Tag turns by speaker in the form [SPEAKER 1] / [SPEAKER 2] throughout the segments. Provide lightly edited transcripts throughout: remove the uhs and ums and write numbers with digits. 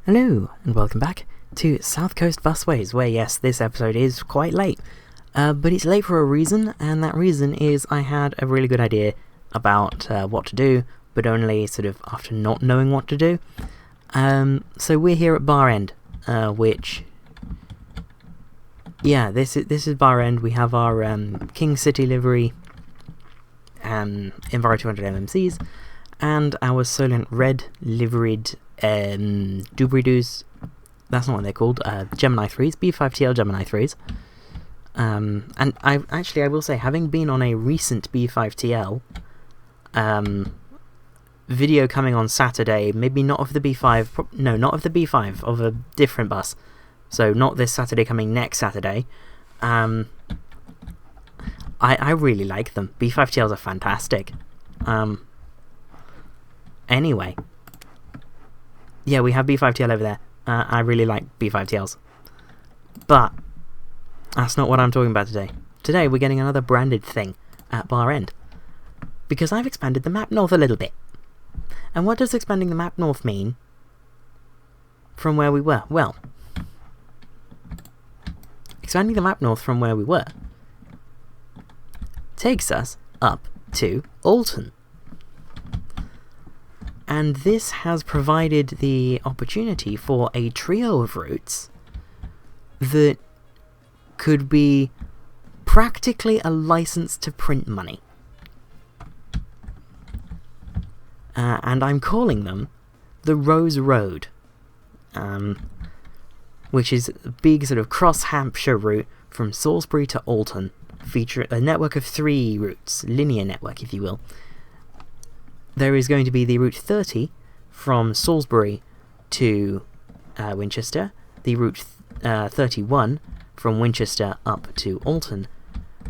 [SPEAKER 1] Hello, and welcome back to South Coast Busways, where yes, this episode is quite late. But it's late for a reason, and that reason is I had a really good idea about what to do, but only sort of after not knowing what to do. So we're here at Bar End, which... yeah, this is Bar End. We have our King City livery, Enviro 200 MMCs, and our Solent Red liveried Doobry-Doos, that's not what they're called, Gemini 3s, B5TL Gemini 3s. And I will say, having been on a recent B5TL video coming on Saturday, maybe not of the B5, no, not of the B5, of a different bus, so not this Saturday coming next Saturday, I really like them. B5TLs are fantastic. Anyway, yeah, we have B5TL over there. I really like B5TLs. But that's not what I'm talking about today. Today we're getting another branded thing at Bar End, because I've expanded the map north a little bit. And what does expanding the map north mean from where we were? Well, expanding the map north from where we were takes us up to Alton. And this has provided the opportunity for a trio of routes that could be practically a license to print money. And I'm calling them the Rose Road, which is a big sort of cross-Hampshire route from Salisbury to Alton, featuring a network of 3 routes, linear network if you will. There is going to be the Route 30 from Salisbury to Winchester, the Route 31 from Winchester up to Alton,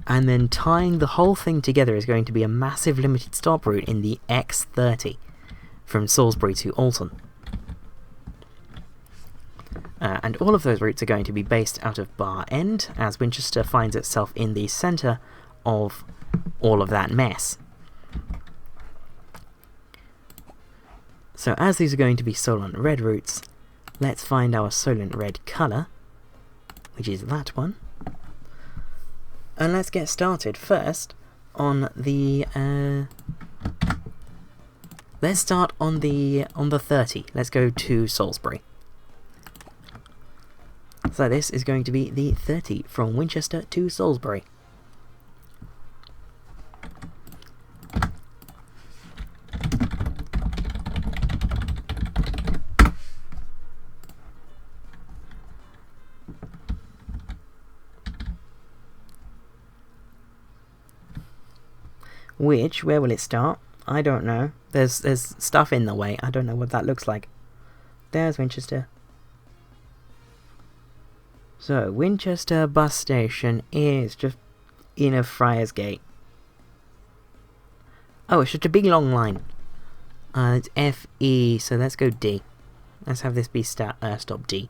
[SPEAKER 1] and then tying the whole thing together is going to be a massive limited stop route in the X30 from Salisbury to Alton. And all of those routes are going to be based out of Bar End, as Winchester finds itself in the centre of all of that mess. So as these are going to be Solent Red routes, let's find our Solent Red colour, which is that one. And let's get started first on the let's start on the 30. Let's go to Salisbury. So this is going to be the 30 from Winchester to Salisbury. Where will it start? I don't know. There's stuff in the way. I don't know what that looks like. There's Winchester. So, Winchester bus station is just in a Friars Gate. Oh, it's just a big long line. It's FE, so let's go D. Let's have this be stop D.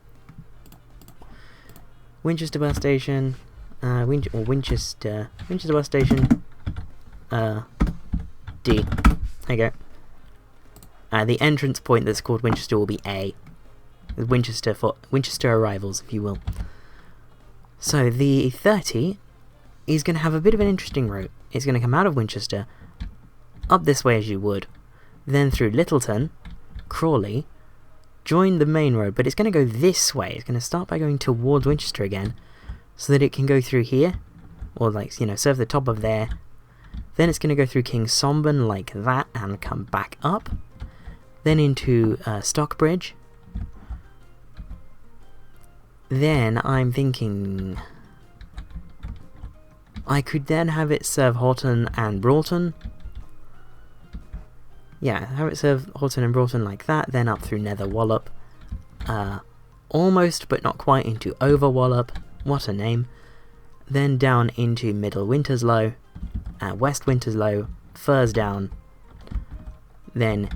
[SPEAKER 1] Winchester bus station. Winchester bus station. D. There you go. The entrance point that's called Winchester will be A. Winchester for Winchester arrivals, if you will. So the 30 is going to have a bit of an interesting route. It's going to come out of Winchester, up this way as you would, then through Littleton, Crawley, join the main road, but it's going to go this way. It's going to start by going towards Winchester again, so that it can go through here, or like, you know, serve the top of there. Then it's going to go through Kingsomben like that and come back up. Then into Stockbridge. Then I'm thinking I could then have it serve Horton and Broughton. Yeah, have it serve Horton and Broughton like that. Then up through Nether Wallop. Almost but not quite into Overwallop. What a name. Then down into Middle Winterslow. West Winterslow, Fursdown, then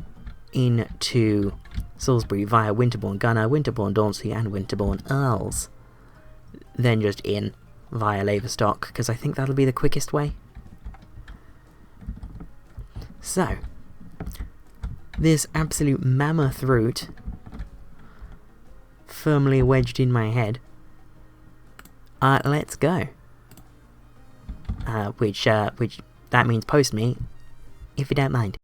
[SPEAKER 1] into Salisbury via Winterbourne Gunner, Winterbourne Dauncey and Winterbourne Earls. Then just in via Laverstock, because I think that'll be the quickest way. So, this absolute mammoth route firmly wedged in my head. Let's go. Which that means post me, if you don't mind.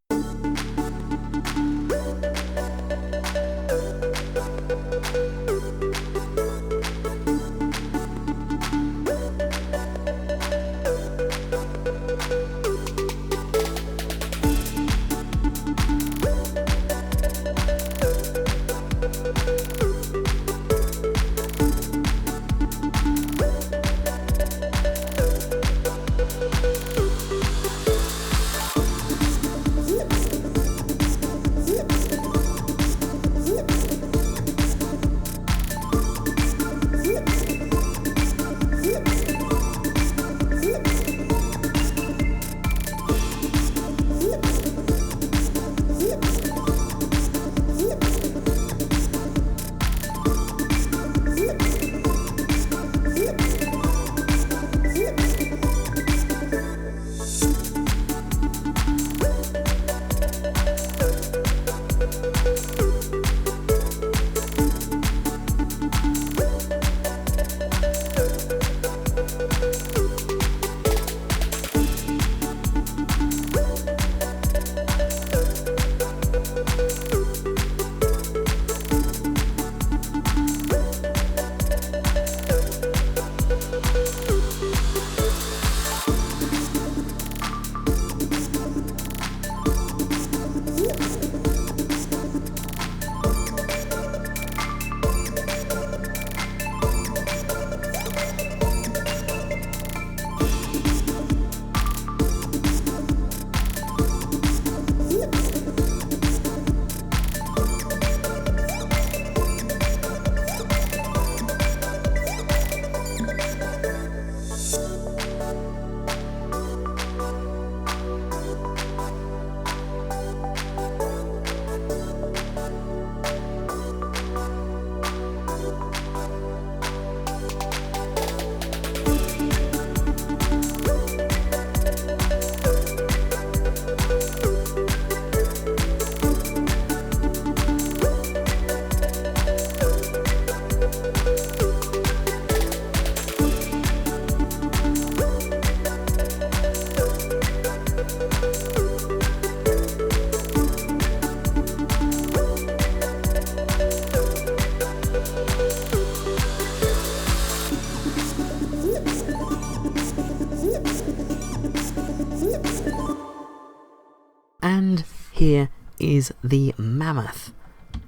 [SPEAKER 1] And here is the mammoth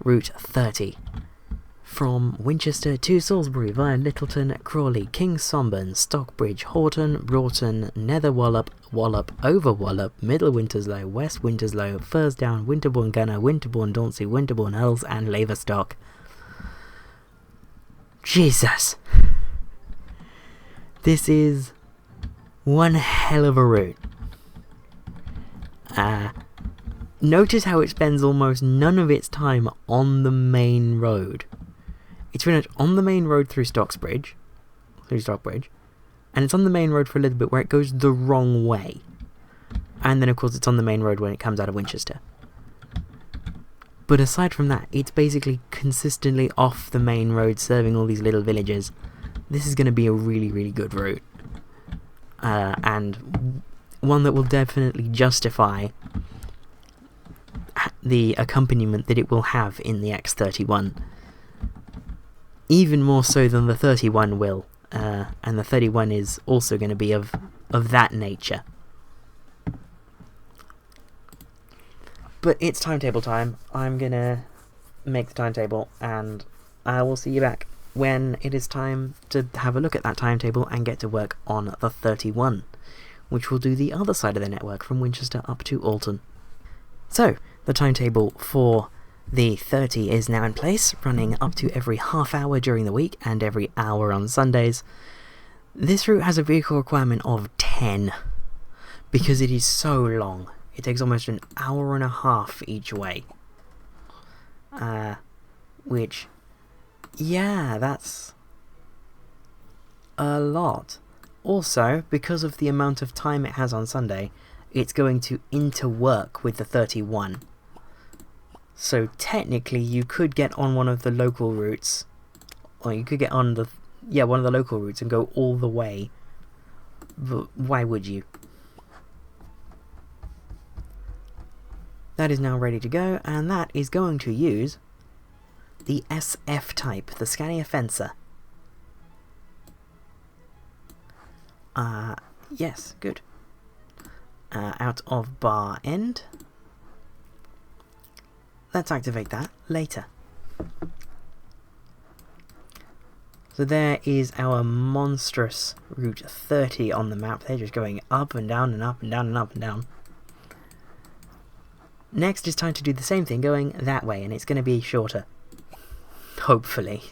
[SPEAKER 1] Route 30. From Winchester to Salisbury via Littleton, Crawley, King's Somburn, Stockbridge, Horton, Broughton, Nether Wallop, Wallop, Over Wallop, Middle Winterslow, West Winterslow, Fursdown, Winterbourne Gunner, Winterbourne Dauncey, Winterbourne Earls, and Laverstock. Jesus! This is one hell of a route. Notice how it spends almost none of its time on the main road. It's pretty much on the main road through Stockbridge, and it's on the main road for a little bit where it goes the wrong way. And then of course it's on the main road when it comes out of Winchester. But aside from that, it's basically consistently off the main road serving all these little villages. This is going to be a really, really good route. And one that will definitely justify the accompaniment that it will have in the X31. Even more so than the 31 will. And the 31 is also going to be of that nature. But it's timetable time. I'm going to make the timetable, and I will see you back when it is time to have a look at that timetable and get to work on the 31, which will do the other side of the network from Winchester up to Alton. So, the timetable for the 30 is now in place, running up to every half hour during the week and every hour on Sundays. This route has a vehicle requirement of 10, because it is so long. It takes almost an hour and a half each way. Which, yeah, that's a lot. Also, because of the amount of time it has on Sunday, it's going to interwork with the 31. So technically you could get on one of the local routes or you could get on the one of the local routes and go all the way. But why would you? That is now ready to go, and that is going to use the SF type, the Scania Fencer. Yes, good. Out of bar end. Let's activate that later. So there is our monstrous Route 30 on the map. They're just going up and down and up and down and up and down. Next is time to do the same thing going that way, and it's going to be shorter. Hopefully.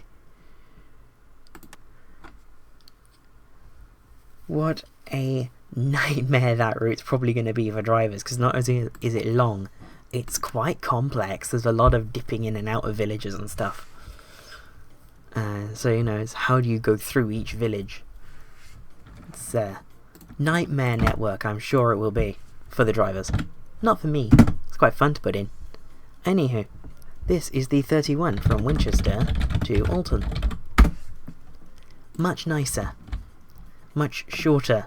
[SPEAKER 1] What a nightmare that route's probably going to be for drivers, because not only is it long, it's quite complex. There's a lot of dipping in and out of villages and stuff. So, you know, it's how do you go through each village? It's a nightmare network, I'm sure it will be, for the drivers. Not for me. It's quite fun to put in. Anywho, this is the 31 from Winchester to Alton. Much nicer. Much shorter.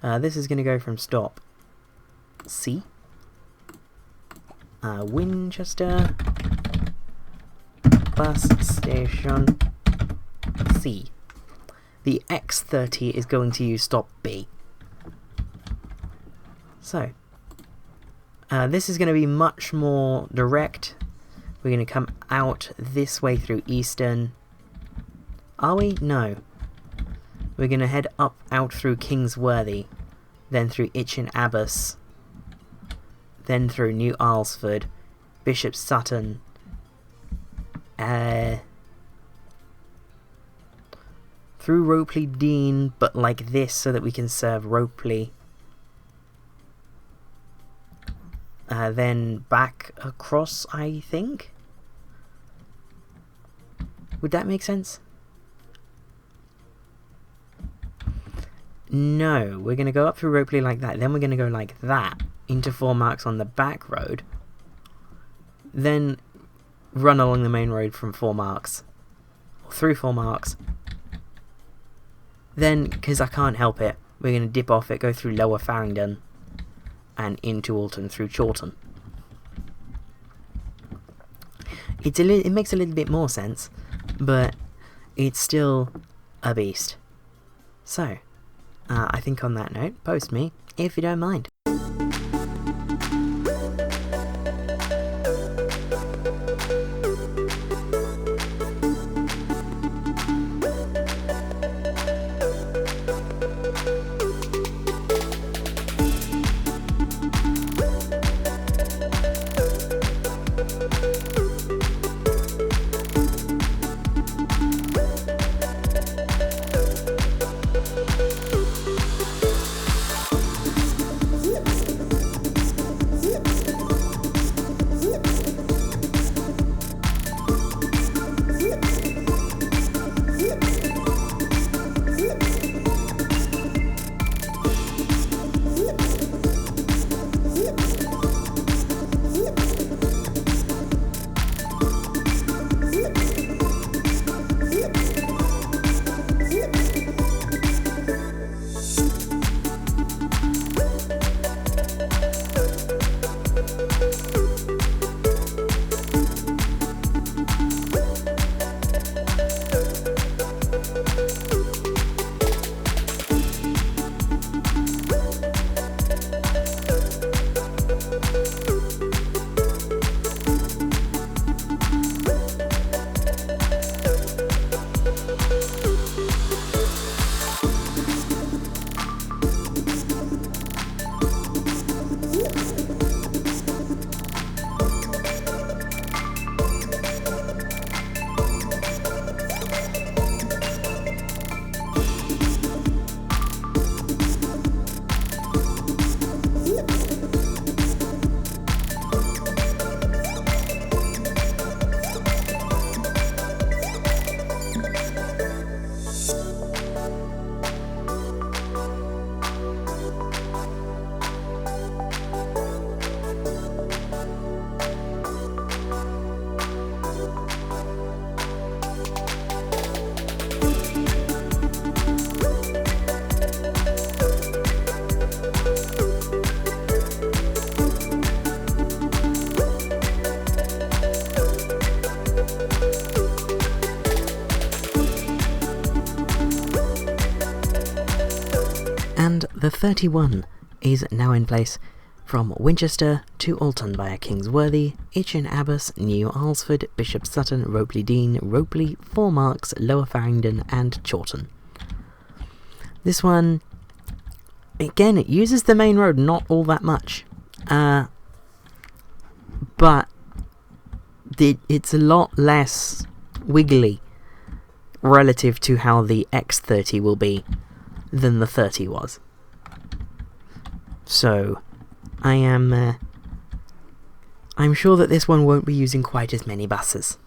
[SPEAKER 1] This is going to go from stop C. Winchester bus station C. The X30 is going to use stop B. So, this is going to be much more direct. We're going to come out this way through Easton. Are we? No. We're going to head up out through Kingsworthy, then through Itchen Abbas, then through New Alresford, Bishop Sutton, through Ropley Dean, but like this so that we can serve Ropley. Then back across, I think? Would that make sense? No, we're going to go up through Ropley like that, then we're going to go like that, into 4 marks on the back road, then run along the main road from 4 marks, or through 4 marks, then, because I can't help it, we're going to dip off it, go through Lower Farringdon, and into Alton through Chawton. It makes a little bit more sense, but it's still a beast. So, I think on that note, post me if you don't mind. the 31 is now in place from Winchester to Alton via Kingsworthy, Itchen Abbas, New Alresford, Bishop Sutton, Ropley Dean, Ropley, Four Marks, Lower Farringdon and Chawton. This one, again, it uses the main road not all that much, but it's a lot less wiggly relative to how the X30 will be than the 30 was. So, I'm sure that this one won't be using quite as many buses.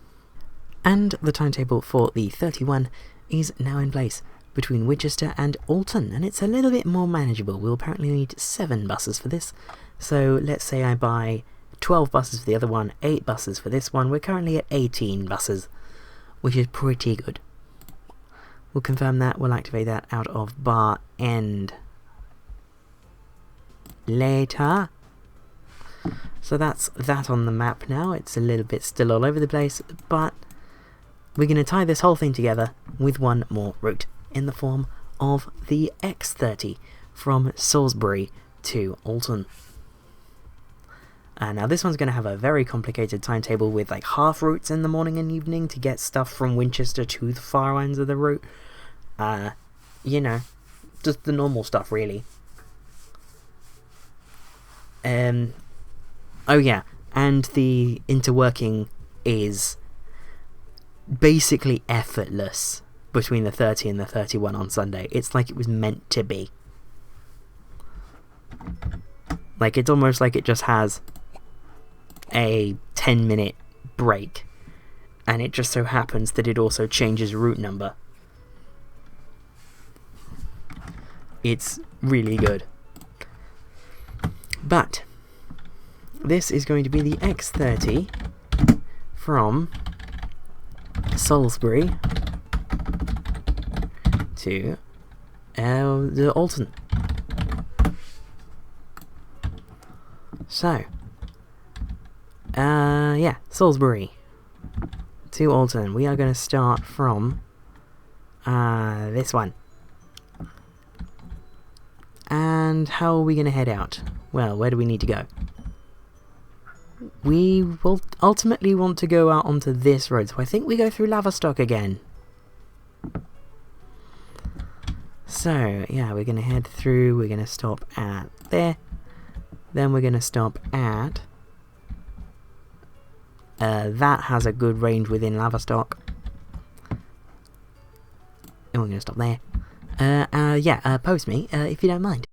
[SPEAKER 1] And the timetable for the 31 is now in place between Winchester and Alton, and it's a little bit more manageable. We'll apparently need 7 buses for this, so let's say I buy 12 buses for the other one, 8 buses for this one. We're currently at 18 buses, which is pretty good. We'll confirm that, we'll activate that out of bar end later. So that's that on the map now. It's a little bit still all over the place, but we're going to tie this whole thing together with one more route in the form of the X30 from Salisbury to Alton. Now this one's going to have a very complicated timetable with like half routes in the morning and evening to get stuff from Winchester to the far ends of the route. You know, just the normal stuff really. Oh yeah, and the interworking is basically effortless between the 30 and the 31 on Sunday. It's like it was meant to be. Like, it's almost like it just has a 10-minute break, and it just so happens that it also changes route number. It's really good. But this is going to be the X30 from Salisbury to the Alton. So, yeah, Salisbury to Alton. We are going to start from this one. And how are we going to head out? Well, where do we need to go? We will ultimately want to go out onto this road, so I think we go through Laverstock again. So, yeah, we're going to head through, we're going to stop at there, then we're going to stop at... that has a good range within Laverstock. And we're going to stop there. Yeah, post me, if you don't mind.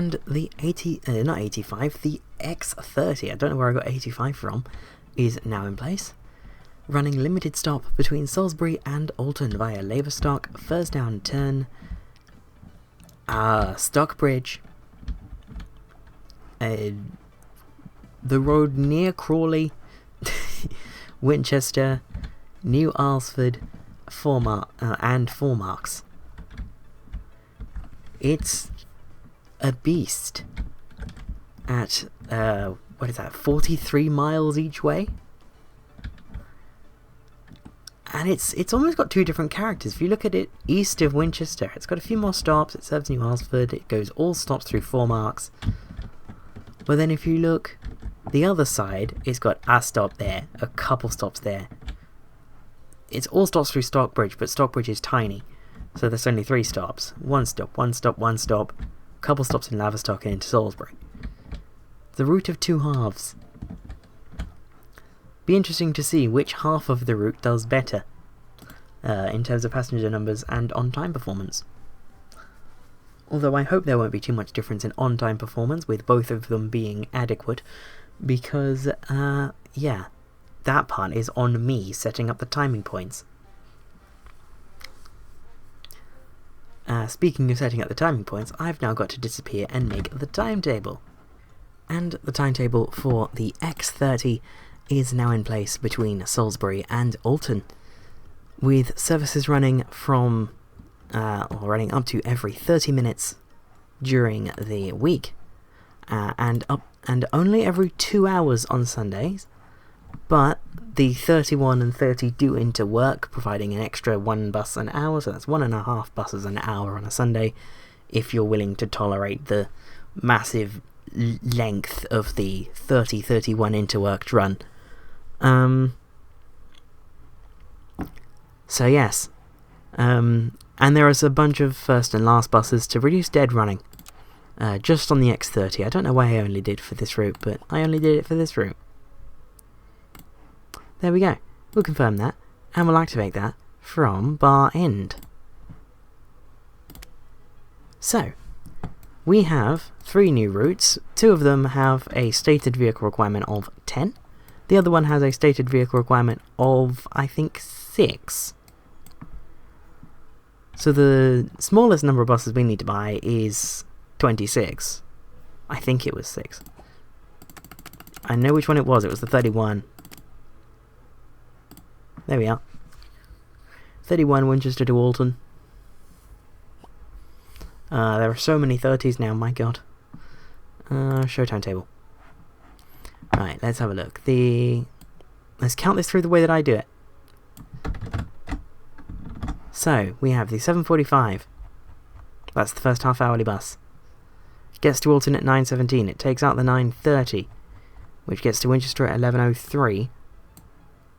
[SPEAKER 1] And the not 85, the X30, I don't know where I got 85 from, is now in place. Running limited stop between Salisbury and Alton via Laverstock, Fursdown turn, Stockbridge, the road near Crawley, Winchester, New Alresford, and Four Marks. It's a beast at, what is that, 43 miles each way? And it's almost got two different characters. If you look at it east of Winchester, it's got a few more stops, it serves New Alresford, it goes all stops through Four Marks. But then if you look the other side, it's got a stop there, a couple stops there. It's all stops through Stockbridge, but Stockbridge is tiny. So there's only 3 stops. One stop, one stop, one stop, couple stops in Laverstock and into Salisbury. The route of two halves. Be interesting to see which half of the route does better in terms of passenger numbers and on-time performance. Although I hope there won't be too much difference in on-time performance with both of them being adequate, because, yeah, that part is on me setting up the timing points. Speaking of setting up the timing points, I've now got to disappear and make the timetable. And the timetable for the X30 is now in place between Salisbury and Alton, with services running from, or running up to every 30 minutes during the week, and only every 2 hours on Sundays, but the 31 and 30 do interwork, providing an extra 1 bus an hour, so that's 1.5 buses an hour on a Sunday, if you're willing to tolerate the massive length of the 30-31 interworked run. So yes, and there is a bunch of first and last buses to reduce dead running, just on the X30. I don't know why I only did for this route, but I only did it for this route. There we go. We'll confirm that, and we'll activate that from bar end. So, we have 3 new routes. 2 of them have a stated vehicle requirement of 10. The other one has a stated vehicle requirement of, I think, 6. So the smallest number of buses we need to buy is 26. I think it was 6. I know which one it was. It was the 31. There we are. 31 Winchester to Alton. There are so many 30s now, my god. Show timetable. Right, let's have a look. Let's count this through the way that I do it. So, we have the 7:45. That's the first half-hourly bus. Gets to Alton at 9:17. It takes out the 9:30, which gets to Winchester at 11:03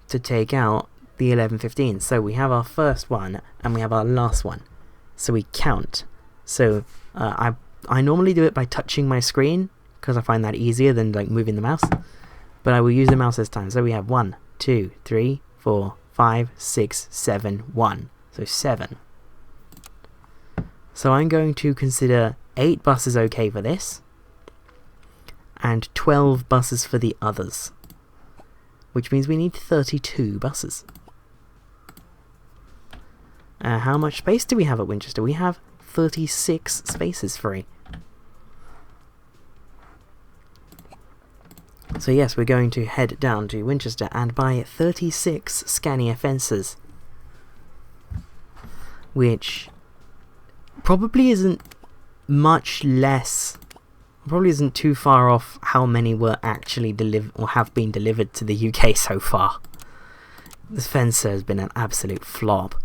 [SPEAKER 1] to take out the 11:15. So we have our first one and we have our last one. So we count. So I normally do it by touching my screen because I find that easier than like moving the mouse. But I will use the mouse this time. So we have 1, 2, 3, 4, 5, 6, 7, 1. So 7. So I'm going to consider 8 buses okay for this, and 12 buses for the others, which means we need 32 buses. How much space do we have at Winchester? We have 36 spaces free. So yes, we're going to head down to Winchester and buy 36 Scania Fencers, which probably isn't much less, probably isn't too far off how many were actually delivered or have been delivered to the UK so far. This Fencer has been an absolute flop,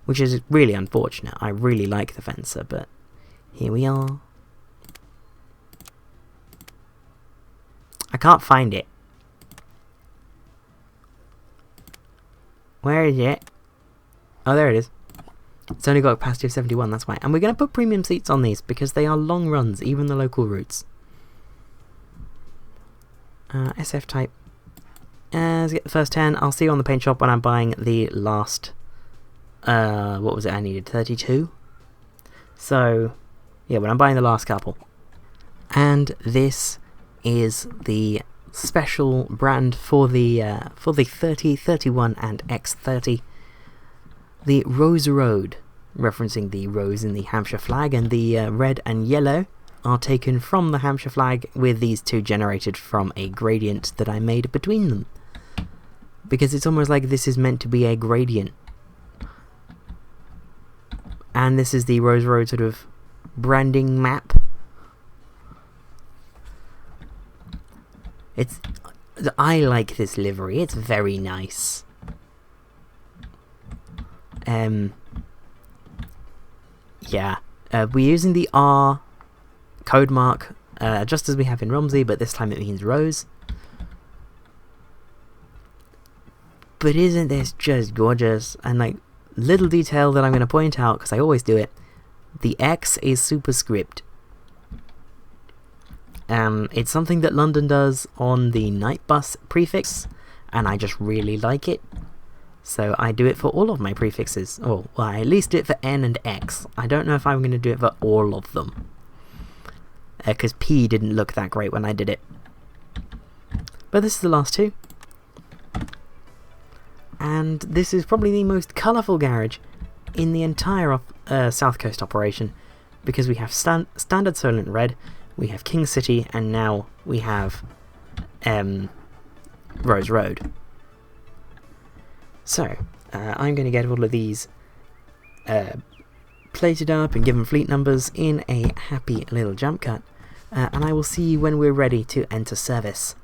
[SPEAKER 1] which is really unfortunate. I really like the Fencer, but here we are. I can't find it. Where is it? Oh, there it is. It's only got a capacity of 71, that's why. And we're going to put premium seats on these because they are long runs, even the local routes. SF type. Let's get the first 10. I'll see you on the paint shop when I'm buying the last... what was it I needed? 32? So, yeah, when I'm buying the last couple. And this is the special brand for the 30, 31 and X30, the Rose Road, referencing the rose in the Hampshire flag, and the red and yellow are taken from the Hampshire flag, with these two generated from a gradient that I made between them, because it's almost like this is meant to be a gradient. And this is the Rose Road sort of branding map. I like this livery, it's very nice. Yeah, we're using the R code mark, just as we have in Romsey, but this time it means rose. But isn't this just gorgeous? And like, little detail that I'm going to point out, because I always do it, the X is superscript. It's something that London does on the night bus prefix, and I just really like it. So I do it for all of my prefixes. Well, I at least do it for N and X. I don't know if I'm going to do it for all of them, because P didn't look that great when I did it. But this is the last two. And this is probably the most colourful garage in the entire South Coast operation, because we have standard Solent Red, we have King City, and now we have Rose Road. So, I'm going to get all of these plated up and given fleet numbers in a happy little jump cut, and I will see you when we're ready to enter service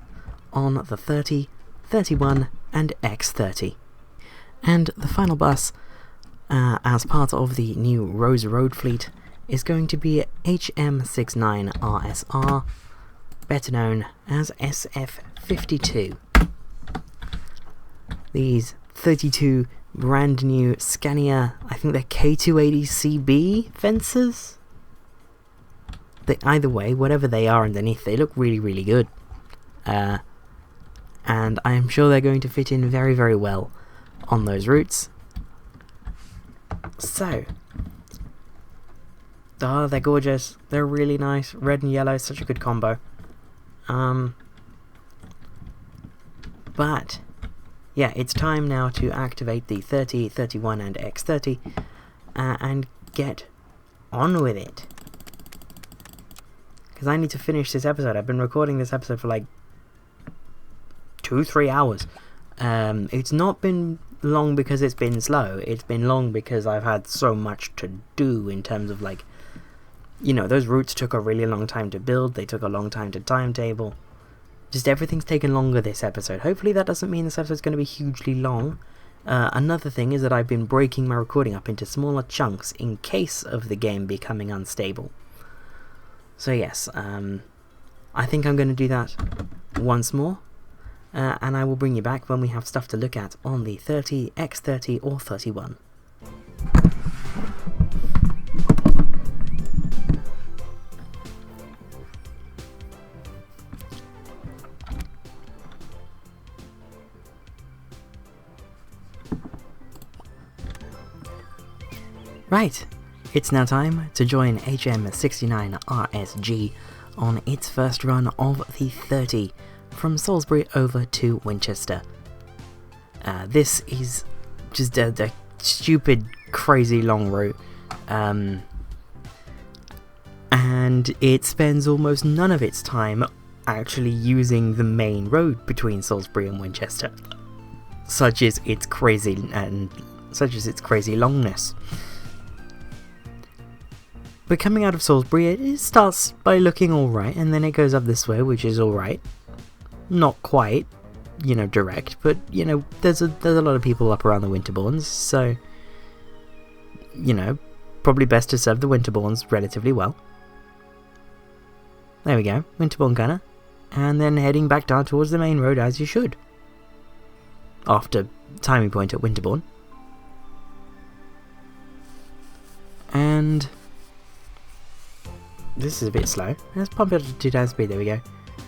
[SPEAKER 1] on the 30, 31 and X30. And the final bus, as part of the new Rose Road fleet, is going to be HM69RSR, better known as SF52. These 32 brand new Scania, I think they're K280CB Fencers? Either way, whatever they are underneath, they look really, really good. And I am sure they're going to fit in very, very well on those routes. So, they're gorgeous, they're really nice, red and yellow, such a good combo. But yeah, it's time now to activate the 30, 31 and X30 and get on with it, because I need to finish this episode. I've been recording this episode for like 2-3 hours. It's not been long because it's been slow, it's been long because I've had so much to do in terms of, like, you know, those routes took a really long time to build, they took a long time to timetable. Just everything's taken longer this episode. Hopefully that doesn't mean this episode's going to be hugely long. Another thing is that I've been breaking my recording up into smaller chunks in case of the game becoming unstable. So yes, I think I'm going to do that once more. And I will bring you back when we have stuff to look at on the 30, X30 or 31. Right, it's now time to join HM69RSG on its first run of the 30 from Salisbury over to Winchester. This is just a stupid, crazy long route, and it spends almost none of its time actually using the main road between Salisbury and Winchester, such is its crazy longness. But coming out of Salisbury, it starts by looking alright, and then it goes up this way, which is alright. Not quite, you know, direct, but, you know, there's a lot of people up around the Winterbournes, so, you know, probably best to serve the Winterbournes relatively well. There we go, Winterbourne Gunner. And then heading back down towards the main road, as you should, after timing point at Winterbourne. And this is a bit slow. Let's pump it up to 2 times speed, there we go.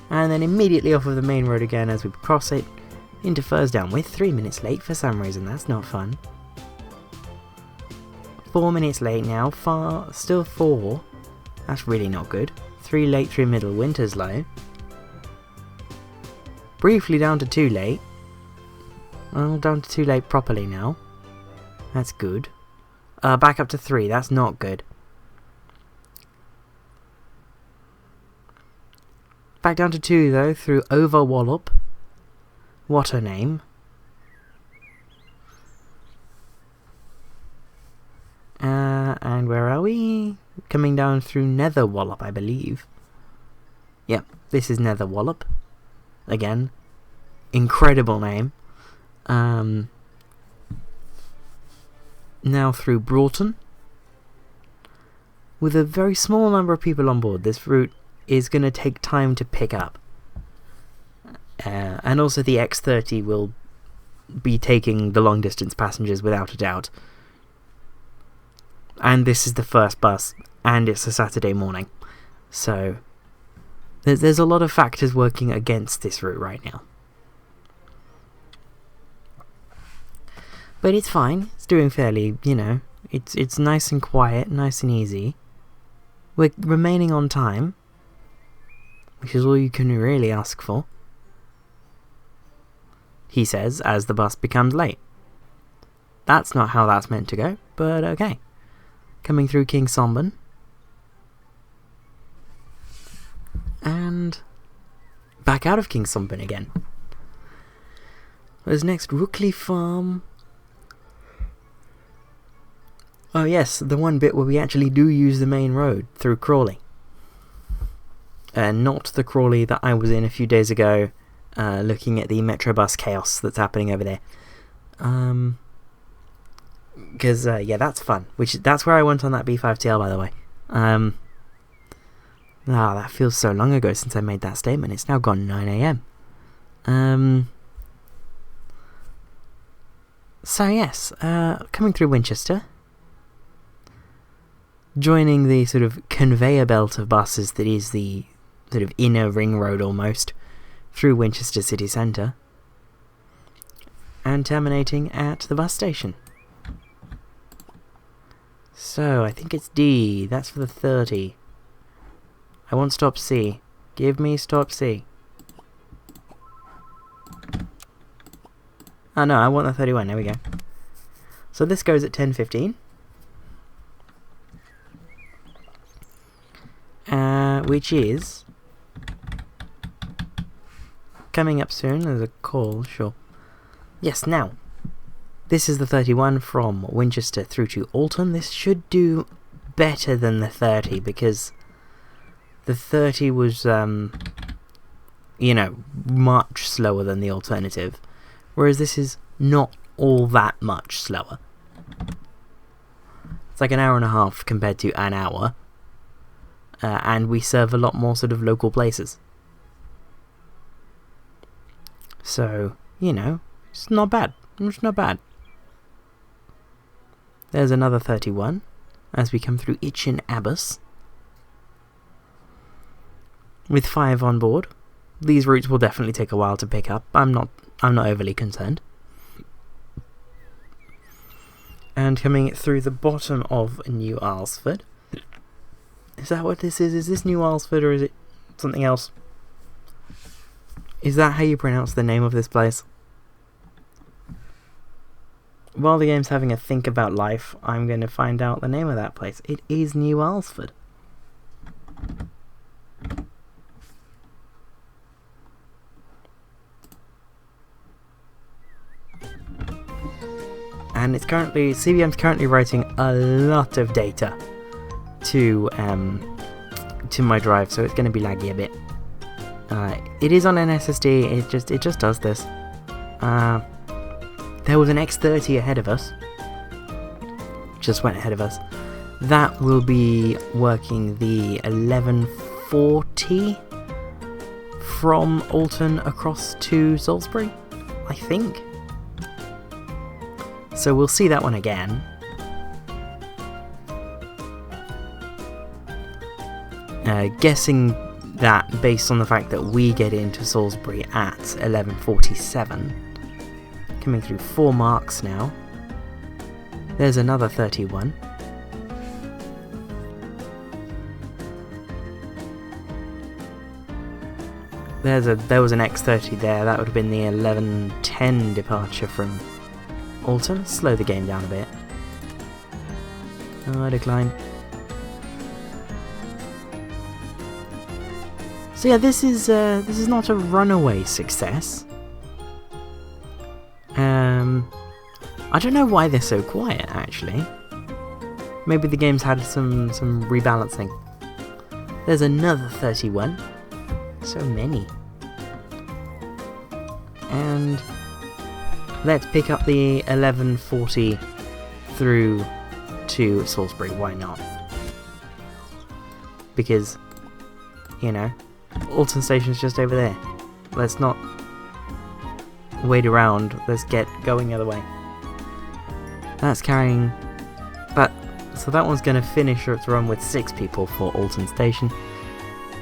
[SPEAKER 1] And then immediately off of the main road again as we cross it into Fursdown. We're 3 minutes late for some reason, that's not fun. 4 minutes late now, still 4. That's really not good. 3 late, 3 middle, winter's low. Briefly down to 2 late. Well, down to 2 late properly now. That's good. Back up to 3, that's not good. Back down to 2 though, through over Wallop. What a name. And where are we? Coming down through Nether Wallop, I believe. Yep, this is Nether Wallop. Again, incredible name. Now through Broughton. With a very small number of people on board, this route is going to take time to pick up. And also the X30 will be taking the long distance passengers without a doubt. And this is the first bus, and it's a Saturday morning. So there's a lot of factors working against this route right now. But it's fine. It's doing fairly, you know, it's nice and quiet, nice and easy. We're remaining on time, which is all you can really ask for, he says as the bus becomes late. That's not how that's meant to go, but okay. Coming through King Somban. And back out of King Somban again. There's next Rookley Farm. Oh yes, the one bit where we actually do use the main road through Crawley. Not the Crawley that I was in a few days ago, looking at the Metrobus chaos that's happening over there. Because, yeah, that's fun. That's where I went on that B5TL, by the way. That feels so long ago since I made that statement. It's now gone 9 AM. So, yes, coming through Winchester. Joining the sort of conveyor belt of buses that is the sort of inner ring road almost, through Winchester city centre. And terminating at the bus station. So, I think it's D. That's for the 30. I want stop C. Give me stop C. Oh no, I want the 31. There we go. So this goes at 10:15. Which is coming up soon. There's a call, sure. Yes, now. This is the 31 from Winchester through to Alton. This should do better than the 30 because the 30 was, you know, much slower than the alternative. Whereas this is not all that much slower. It's like an hour and a half compared to an hour. And we serve a lot more sort of local places. So, you know, it's not bad. It's not bad. There's another 31 as we come through Itchen Abbas with 5 on board. These routes will definitely take a while to pick up. I'm not overly concerned. And coming through the bottom of New Alresford. Is that what this is? Is this New Alresford or is it something else? Is that how you pronounce the name of this place? While the game's having a think about life, I'm going to find out the name of that place. It is New Alresford. And it's currently, CBM's currently writing a lot of data to my drive, so it's going to be laggy a bit. It is on an SSD. It just does this. There was an X30 ahead of us. Just went ahead of us. That will be working the 1140 from Alton across to Salisbury, I think. So we'll see that one again. Guessing that based on the fact that we get into Salisbury at 11:47. Coming through 4 marks now. There's another 31. there was an X30 there. That would have been the 11:10 departure from Alton. Slow the game down a bit. Oh, I decline. So yeah, this is not a runaway success. I don't know why they're so quiet, actually. Maybe the game's had some rebalancing. There's another 31. So many. And let's pick up the 11:40 through to Salisbury. Why not? Because, you know, Alton Station's just over there. Let's not wait around. Let's get going the other way. That's carrying that. So that one's going to finish its run with 6 people for Alton Station.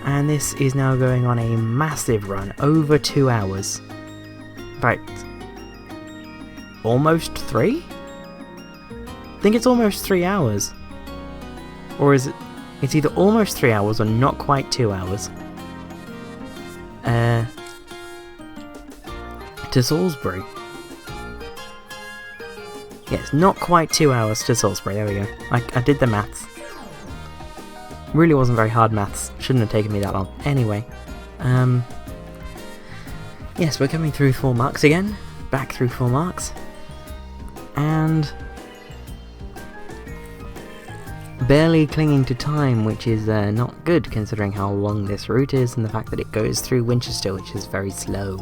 [SPEAKER 1] And this is now going on a massive run, over 2 hours. In fact, almost 3? I think it's almost 3 hours. Or is it? It's either almost 3 hours or not quite 2 hours. To Salisbury. Yes, not quite 2 hours to Salisbury. There we go. I did the maths. Really wasn't very hard maths. Shouldn't have taken me that long. Anyway, yes, we're coming through 4 marks again. Back through 4 marks. And barely clinging to time, which is not good considering how long this route is and the fact that it goes through Winchester, which is very slow.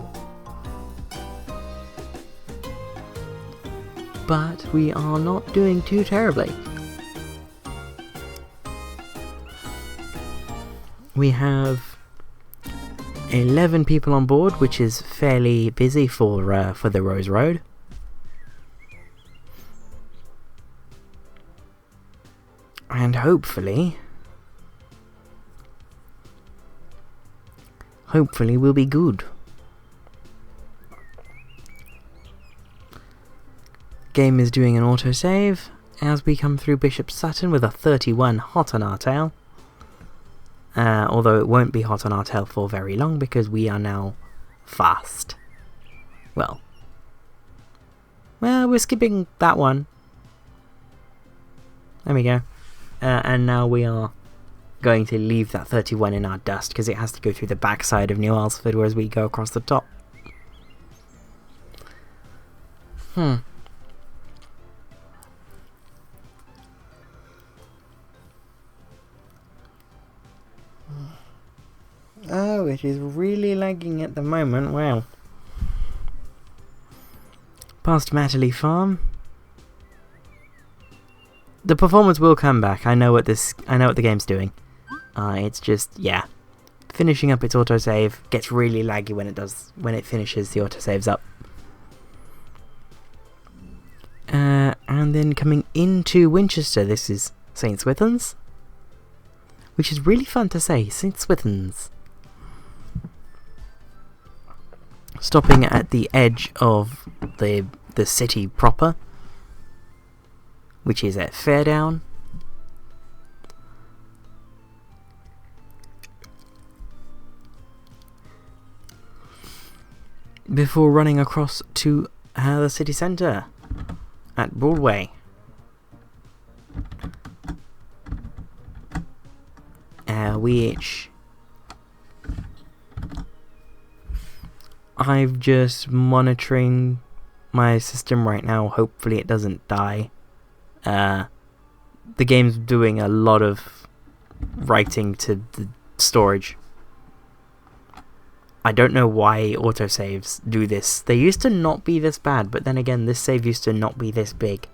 [SPEAKER 1] But we are not doing too terribly. We have 11 people on board, which is fairly busy for the Rose Road. And hopefully we'll be good. Game is doing an autosave as we come through Bishop Sutton with a 31 hot on our tail. Although it won't be hot on our tail for very long because we are now fast. Well, we're skipping that one. There we go. And now we are going to leave that 31 in our dust because it has to go through the backside of New Alsford, whereas we go across the top. Oh, it is really lagging at the moment. Wow. Past Matterley Farm. The performance will come back. I know what the game's doing. It's just, yeah, finishing up its autosave gets really laggy when it finishes the autosaves up. And then coming into Winchester, this is St. Swithin's, which is really fun to say, St. Swithin's. Stopping at the edge of the city proper, which is at Fairdown. Before running across to the city centre at Broadway. Which I'm just monitoring my system right now. Hopefully it doesn't die. The game's doing a lot of writing to the storage. I don't know why autosaves do this. They used to not be this bad, but then again, this save used to not be this big.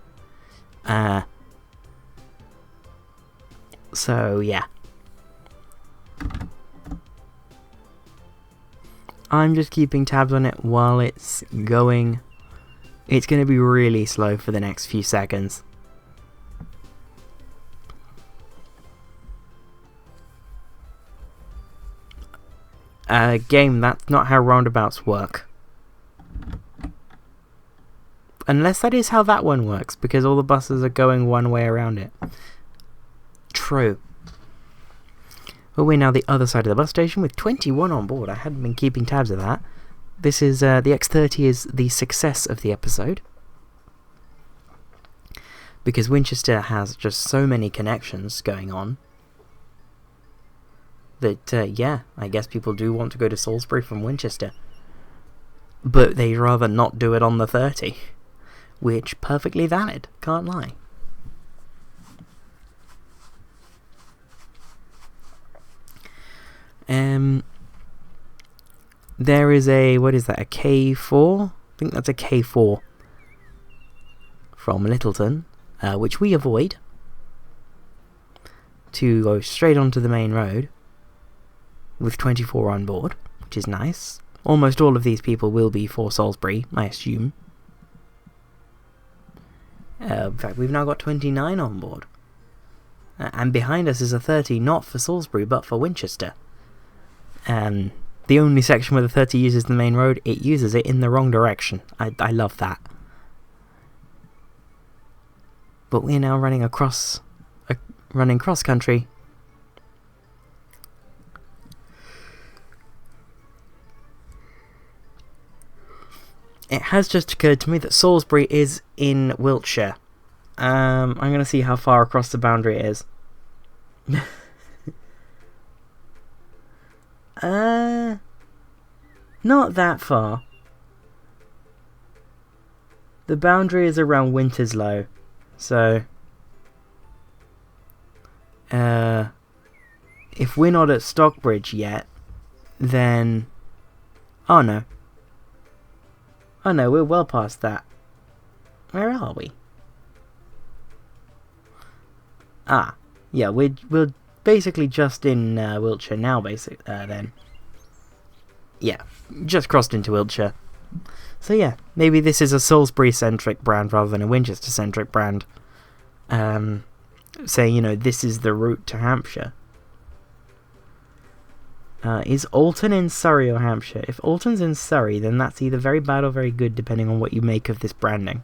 [SPEAKER 1] So, yeah. I'm just keeping tabs on it while it's going. It's going to be really slow for the next few seconds. Game, that's not how roundabouts work. Unless that is how that one works, because all the buses are going one way around it. True. But we're now the other side of the bus station with 21 on board. I hadn't been keeping tabs of that. This is, the X30 is the success of the episode. Because Winchester has just so many connections going on that, yeah, I guess people do want to go to Salisbury from Winchester. But they'd rather not do it on the 30. Which, perfectly valid, can't lie. There is a, what is that, a K4? I think that's a K4 from Littleton, which we avoid to go straight onto the main road with 24 on board, which is nice. Almost all of these people will be for Salisbury, I assume. In fact, we've now got 29 on board. And behind us is a 30, not for Salisbury, but for Winchester. The only section where the 30 uses the main road, it uses it in the wrong direction. I love that. But we're now running across, running cross country. It has just occurred to me that Salisbury is in Wiltshire. I'm going to see how far across the boundary it is. Not that far. The boundary is around Winterslow, so if we're not at Stockbridge yet, then oh no, we're well past that. Where are we? Ah, yeah, we're basically just in Wiltshire now, then. Yeah, just crossed into Wiltshire. So yeah, maybe this is a Salisbury-centric brand rather than a Winchester-centric brand. Saying, you know, this is the route to Hampshire. Is Alton in Surrey or Hampshire? If Alton's in Surrey, then that's either very bad or very good, depending on what you make of this branding.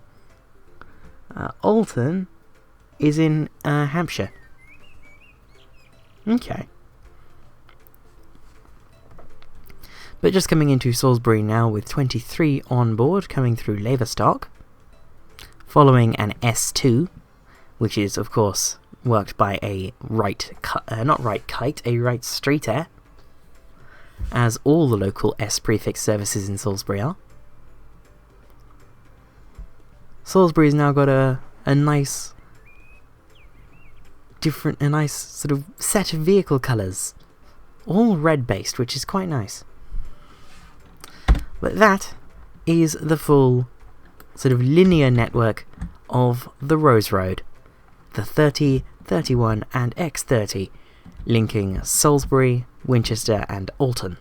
[SPEAKER 1] Alton is in Hampshire. Okay. But just coming into Salisbury now with 23 on board, coming through Laverstock, following an S2, which is, of course, worked by a right street air, as all the local S prefix services in Salisbury are. Salisbury's now got a nice sort of set of vehicle colours, all red based, which is quite nice. But that is the full sort of linear network of the Rose Road, the 30, 31 and X30, linking Salisbury, Winchester and Alton.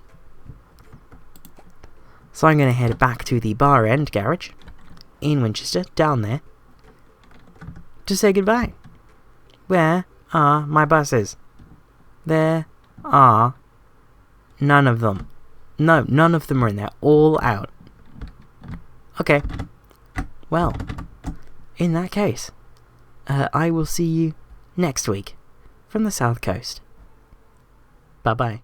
[SPEAKER 1] So I'm going to head back to the Bar End garage in Winchester, down there, to say goodbye. Where are my buses? There are none of them. No, none of them are in there. All out. Okay. Well, in that case, I will see you next week from the South Coast. Bye-bye.